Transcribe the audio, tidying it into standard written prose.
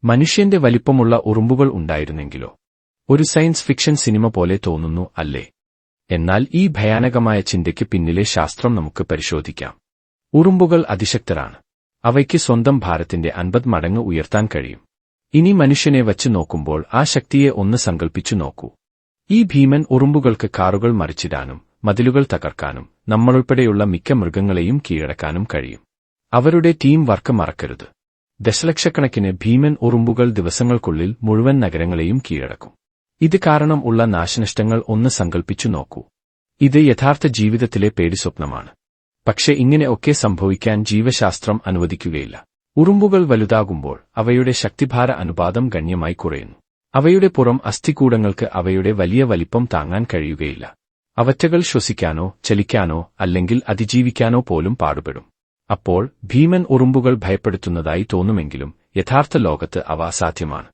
മനുഷ്യന്റെ വലിപ്പമുള്ള ഉറുമ്പുകൾ ഉണ്ടായിരുന്നെങ്കിലോ? ഒരു സയൻസ് ഫിക്ഷൻ സിനിമ പോലെ തോന്നുന്നു, അല്ലേ? എന്നാൽ ഈ ഭയാനകമായ ചിന്തയ്ക്ക് പിന്നിലെ ശാസ്ത്രം നമുക്ക് പരിശോധിക്കാം. ഉറുമ്പുകൾ അതിശക്തരാണ്. അവയ്ക്ക് സ്വന്തം ഭാരത്തിന്റെ 50 മടങ്ങ് ഉയർത്താൻ കഴിയും. ഇനി മനുഷ്യനെ വച്ച് നോക്കുമ്പോൾ ആ ശക്തിയെ ഒന്ന് സങ്കൽപ്പിച്ചു നോക്കൂ. ഈ ഭീമൻ ഉറുമ്പുകൾക്ക് കാറുകൾ മറിച്ചിടാനും മതിലുകൾ തകർക്കാനും നമ്മളുൾപ്പെടെയുള്ള മിക്ക മൃഗങ്ങളെയും കീഴടക്കാനും കഴിയും. അവരുടെ ടീം വർക്ക് മറക്കരുത്. ദശലക്ഷക്കണക്കിന് ഭീമൻ ഉറുമ്പുകൾ ദിവസങ്ങൾക്കുള്ളിൽ മുഴുവൻ നഗരങ്ങളെയും കീഴടക്കും. ഇത് കാരണം ഉള്ള നാശനഷ്ടങ്ങൾ ഒന്ന് സങ്കൽപ്പിച്ചു നോക്കൂ. ഇത് യഥാർത്ഥ ജീവിതത്തിലെ പേടിസ്വപ്നമാണ്. പക്ഷെ ഇങ്ങനെ ഒക്കെ സംഭവിക്കാൻ ജീവശാസ്ത്രം അനുവദിക്കുകയില്ല. ഉറുമ്പുകൾ വലുതാകുമ്പോൾ അവയുടെ ശക്തിഭാര അനുപാതം ഗണ്യമായി കുറയുന്നു. അവയുടെ പുറം അസ്ഥികൂടങ്ങൾക്ക് അവയുടെ വലിയ വലിപ്പം താങ്ങാൻ കഴിയുകയില്ല. അവറ്റകൾ ശ്വസിക്കാനോ ചലിക്കാനോ അല്ലെങ്കിൽ അതിജീവിക്കാനോ പോലും പാടുപെടും. അപ്പോൾ ഭീമൻ ഉറുമ്പുകൾ ഭയപ്പെടുത്തുന്നതായി തോന്നുമെങ്കിലും യഥാർത്ഥ ലോകത്ത് അവ അസാധ്യമാണ്.